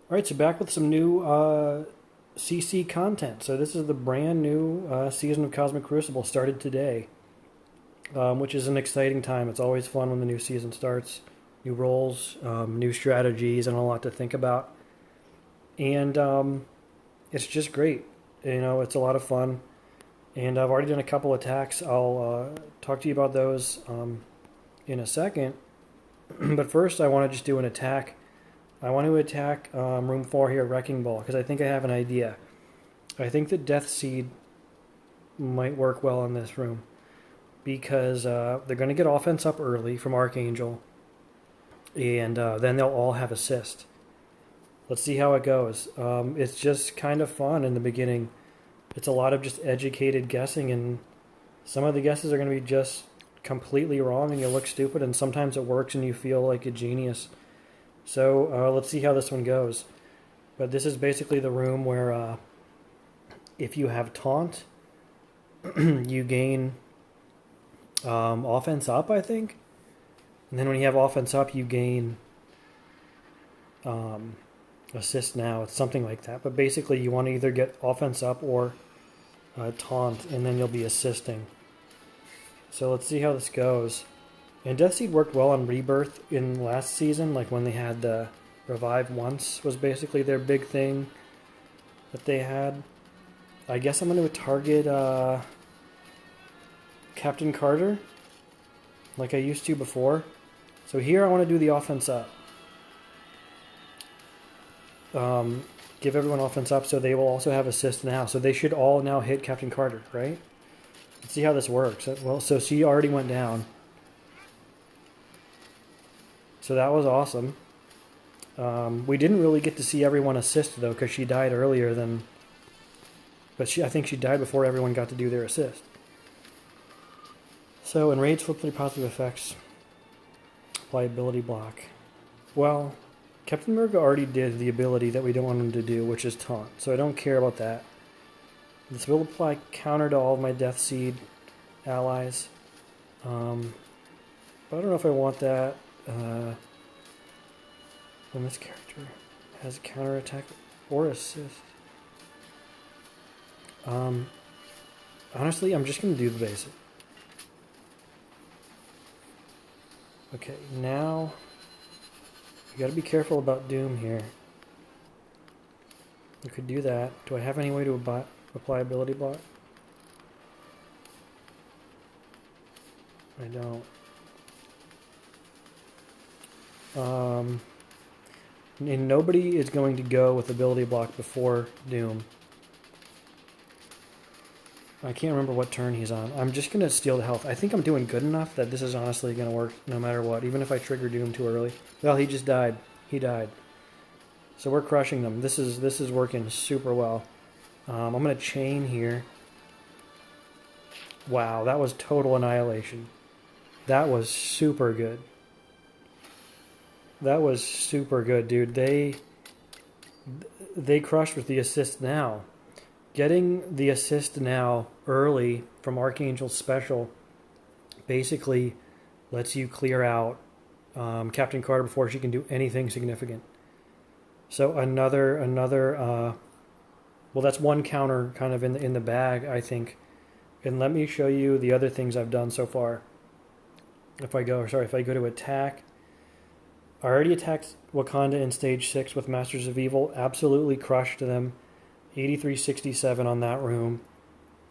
All right, so back with some new CC content. So this is the brand new season of Cosmic Crucible started today, which is an exciting time. It's always fun when the new season starts. New roles, new strategies, and a lot to think about. And it's just great. You know, it's a lot of fun. And I've already done a couple attacks. I'll talk to you about those in a second. But first, I want to just do an attack. I want to attack room 4 here, Wrecking Ball, because I think I have an idea. I think that Deathseed might work well in this room because they're going to get offense up early from Archangel, and then they'll all have assist. Let's see how it goes. It's just kind of fun in the beginning. It's a lot of just educated guessing, and some of the guesses are going to be just completely wrong, and you look stupid, and sometimes it works and you feel like a genius. So let's see how this one goes. But this is basically the room where if you have taunt, you gain offense up, I think. And then when you have offense up, you gain assist now. It's something like that. But basically, you want to either get offense up or taunt, and then you'll be assisting. So let's see how this goes. And Deathseed worked well on Rebirth in last season, like when they had the Revive Once was basically their big thing that they had. I guess I'm going to target Captain Carter, like I used to before. So here I want to do the offense up. Give everyone offense up so they will also have assist now. So they should all now hit Captain Carter, right? Let's see how this works. Well, so she already went down. So that was awesome. We didn't really get to see everyone assist though, because she died earlier than. But I think she died before everyone got to do their assist. So enrage, flip 3 positive effects. Apply ability block. Well, Captain America already did the ability that we don't want him to do, which is taunt. So I don't care about that. This will apply counter to all of my Deathseed allies. But I don't know if I want that. When this character has a counter attack or assist. Honestly, I'm just going to do the basic. Okay, now you got to be careful about Doom here. You could do that. Do I have any way to apply ability block? I don't. And nobody is going to go with ability block before Doom. I can't remember what turn he's on. I'm just going to steal the health. I think I'm doing good enough that this is honestly going to work no matter what, even if I trigger Doom too early. Well, he just died. He died. So we're crushing them. This is working super well. I'm going to chain here. Wow, that was total annihilation. That was super good. That was super good, dude. They crushed with the assist now. Getting the assist now early from Archangel's special basically lets you clear out Captain Carter before she can do anything significant. So another well, that's one counter kind of in the bag, I think. And let me show you the other things I've done so far. If I go to attack, I already attacked Wakanda in stage 6 with Masters of Evil. Absolutely crushed them. 8367 on that room.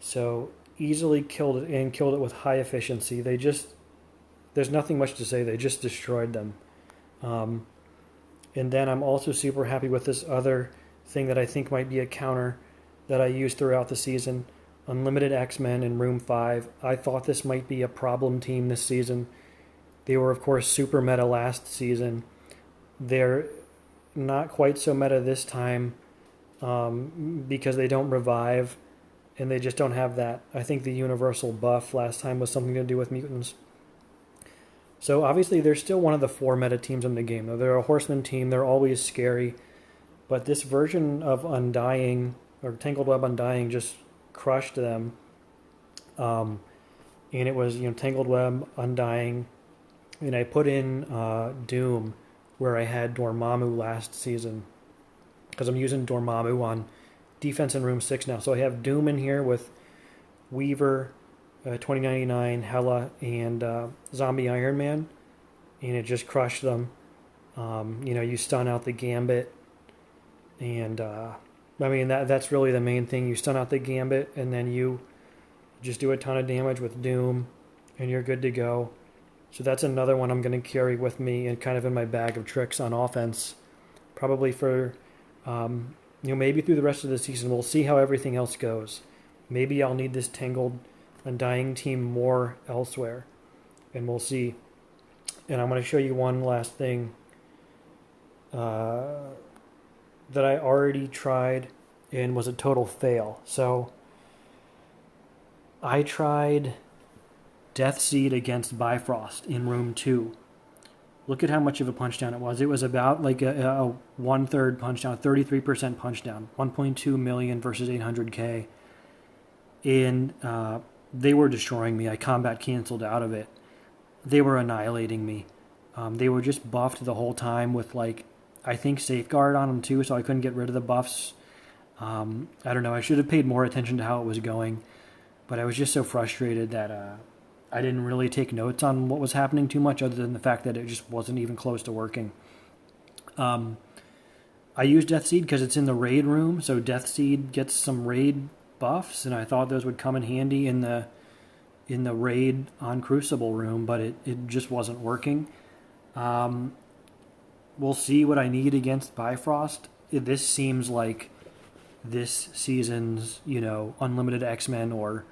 So easily killed it and killed it with high efficiency. There's nothing much to say. They just destroyed them. And then I'm also super happy with this other thing that I think might be a counter that I used throughout the season. Unlimited Xmen in room 5. I thought this might be a problem team this season. They were, of course, super meta last season. They're not quite so meta this time because they don't revive and they just don't have that. I think the universal buff last time was something to do with mutants. So obviously they're still one of the 4 meta teams in the game. They're a horseman team. They're always scary. But this version of Undying, or Tangled Web Undying, just crushed them. And it was, Tangled Web, Undying, and I put in Doom, where I had Dormammu last season. because I'm using Dormammu on defense in room 6 now. So I have Doom in here with Weaver, 2099, Hela, and Zombie Iron Man, and it just crushed them. You stun out the Gambit, and that's really the main thing. You stun out the Gambit, and then you just do a ton of damage with Doom, and you're good to go. So that's another one I'm going to carry with me and kind of in my bag of tricks on offense, probably for, maybe through the rest of the season. We'll see how everything else goes. Maybe I'll need this Tangled Undying team more elsewhere, and we'll see. And I'm going to show you one last thing that I already tried and was a total fail. So I tried Deathseed against Bifrost in room 2. Look at how much of a punch down it was. It was about like a 1/3 punch down, 33% punch down, 1.2 million versus 800K. And they were destroying me. I combat canceled out of it. They were annihilating me. They were just buffed the whole time with, like, I think Safeguard on them too, so I couldn't get rid of the buffs. I don't know. I should have paid more attention to how it was going. But I was just so frustrated that I didn't really take notes on what was happening too much, other than the fact that it just wasn't even close to working. I used Deathseed because it's in the raid room, so Deathseed gets some raid buffs, and I thought those would come in handy in the raid on Crucible room, but it just wasn't working. We'll see what I need against Bifrost. This seems like this season's, Unlimited X-Men or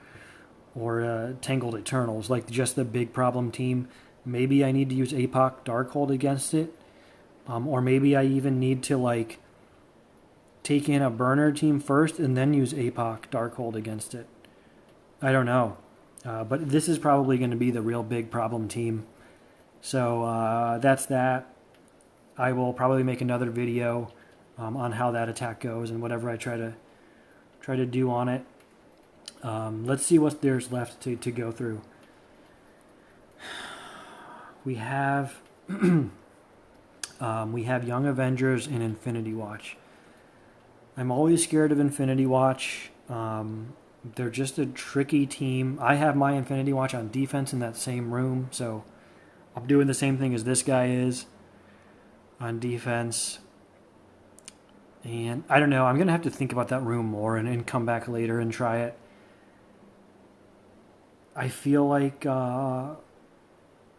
Tangled Eternals, like just the big problem team. Maybe I need to use APOC Darkhold against it. Or maybe I even need to, take in a burner team first and then use APOC Darkhold against it. I don't know. But this is probably going to be the real big problem team. So that's that. I will probably make another video on how that attack goes and whatever I try to do on it. Let's see what there's left to go through. We have Young Avengers and Infinity Watch. I'm always scared of Infinity Watch. They're just a tricky team. I have my Infinity Watch on defense in that same room, so I'm doing the same thing as this guy is on defense. And I don't know. I'm going to have to think about that room more and come back later and try it. I feel like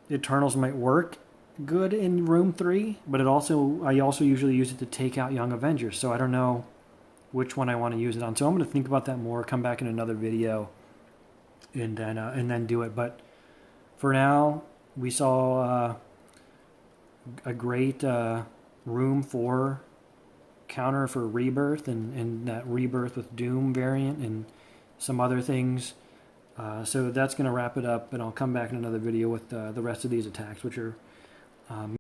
Eternals might work good in room 3, but I also usually use it to take out Young Avengers, so I don't know which one I want to use it on. So I'm going to think about that more, come back in another video, and then do it. But for now, we saw a great room 4 counter for Rebirth and that Rebirth with Doom variant and some other things. So that's going to wrap it up, and I'll come back in another video with the rest of these attacks, which are